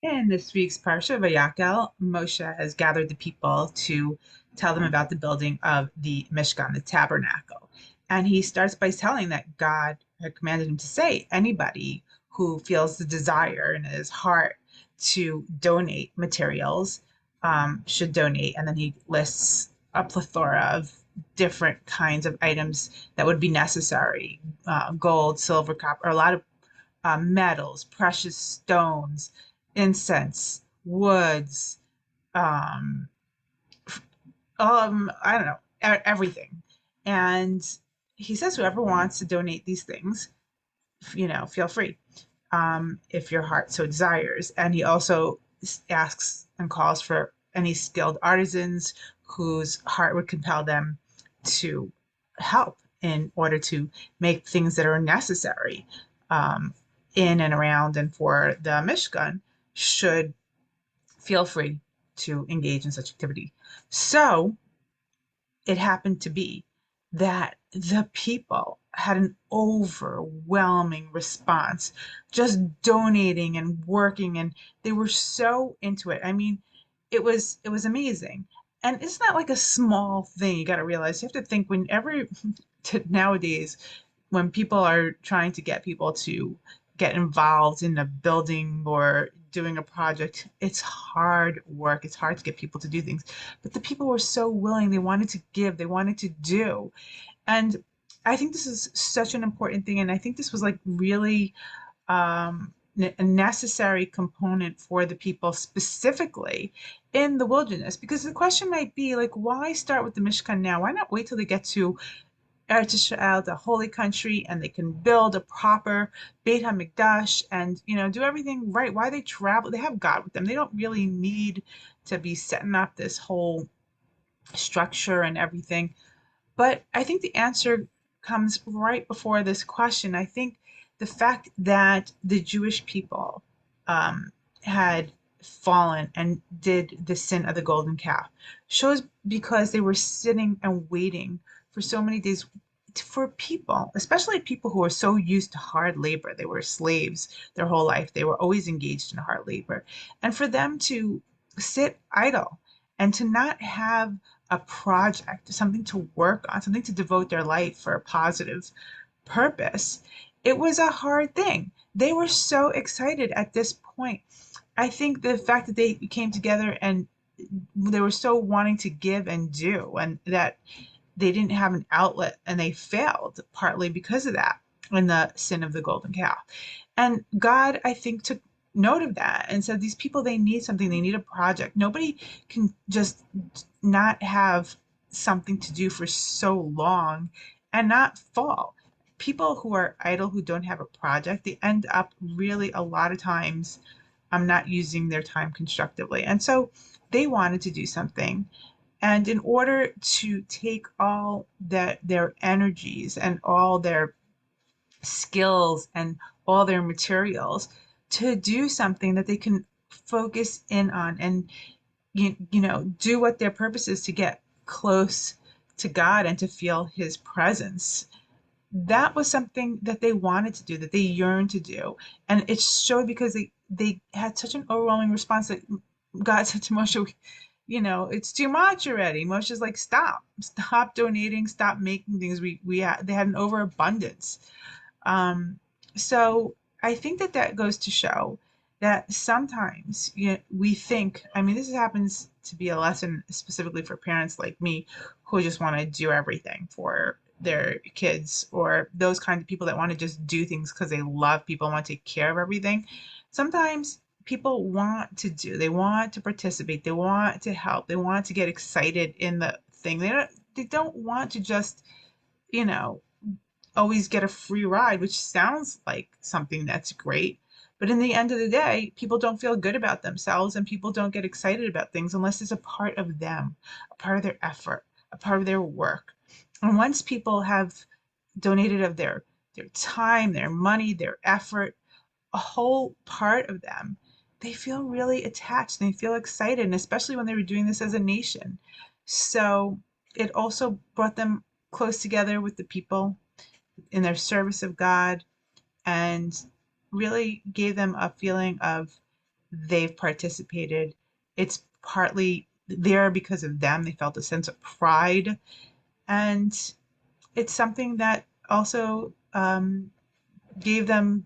In this week's Parshat Vayakhel, Moshe has gathered the people to tell them about the building of the Mishkan, the tabernacle. And he starts by telling that God had commanded him to say anybody who feels the desire in his heart to donate materials should donate. And then he lists a plethora of different kinds of items that would be necessary: gold, silver, copper, a lot of metals, precious stones, incense, woods, um, I don't know, everything. And he says, whoever wants to donate these things, feel free, if your heart so desires. And he also asks and calls for any skilled artisans whose heart would compel them to help in order to make things that are necessary um, in and around and for the Mishkan should feel free to engage in such activity. So it happened to be that the people had an overwhelming response, just donating and working, and they were so into it. I mean, it was amazing. And it's not like a small thing. You got to realize, you have to think whenever nowadays, when people are trying to get people to get involved in a building or doing a project, it's hard work. It's hard to get people to do things. But the people were so willing. They wanted to give, they wanted to do. And I think this is such an important thing. And I think this was like really a necessary component for the people specifically in the wilderness. Because the question might be like, why start with the Mishkan now? Why not wait till they get to Eretz Israel, the holy country, and they can build a proper Beit HaMikdash and do everything right? Why they travel? They have God with them. They don't really need to be setting up this whole structure and everything. But I think the answer comes right before this question. I think the fact that the Jewish people had fallen and did the sin of the golden calf shows, because they were sitting and waiting for so many days for people, especially people who are so used to hard labor. They were slaves their whole life. They were always engaged in hard labor. And for them to sit idle and to not have a project, something to work on, something to devote their life for a positive purpose, it was a hard thing. They were so excited at this point. I think the fact that they came together and they were so wanting to give and do, and that they didn't have an outlet and they failed partly because of that, in the sin of the golden calf. And God, I think, took note of that and said, these people, they need something, they need a project. Nobody can just not have something to do for so long and not fall. People who are idle, who don't have a project, they end up really a lot of times not using their time constructively. And so they wanted to do something. And in order to take all that their energies and all their skills and all their materials to do something that they can focus in on and do what their purpose is, to get close to God and to feel his presence. That was something that they wanted to do, that they yearned to do. And it showed because they had such an overwhelming response that God said to Moshe, it's too much already. Moshe's like, stop donating, stop making things. They had an overabundance. Um, so I think that goes to show that sometimes we think, I mean, this happens to be a lesson specifically for parents like me who just want to do everything for their kids, or those kinds of people that want to just do things because they love people and want to take care of everything. Sometimes people want to do, they want to participate, they want to help, they want to get excited in the thing. They don't want to just, you know, always get a free ride, which sounds like something that's great. But in the end of the day, people don't feel good about themselves and people don't get excited about things unless it's a part of them, a part of their effort, a part of their work. And once people have donated of their time, their money, their effort, a whole part of them, they feel really attached. They feel excited, and especially when they were doing this as a nation. So it also brought them close together with the people in their service of God, and really gave them a feeling of they've participated. It's partly there because of them. They felt a sense of pride. And it's something that also gave them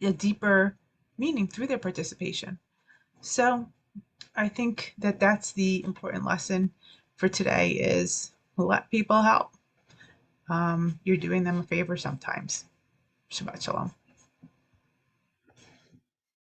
a deeper meaning through their participation. So I think that that's the important lesson for today is let people help. You're doing them a favor sometimes. Shabbat shalom.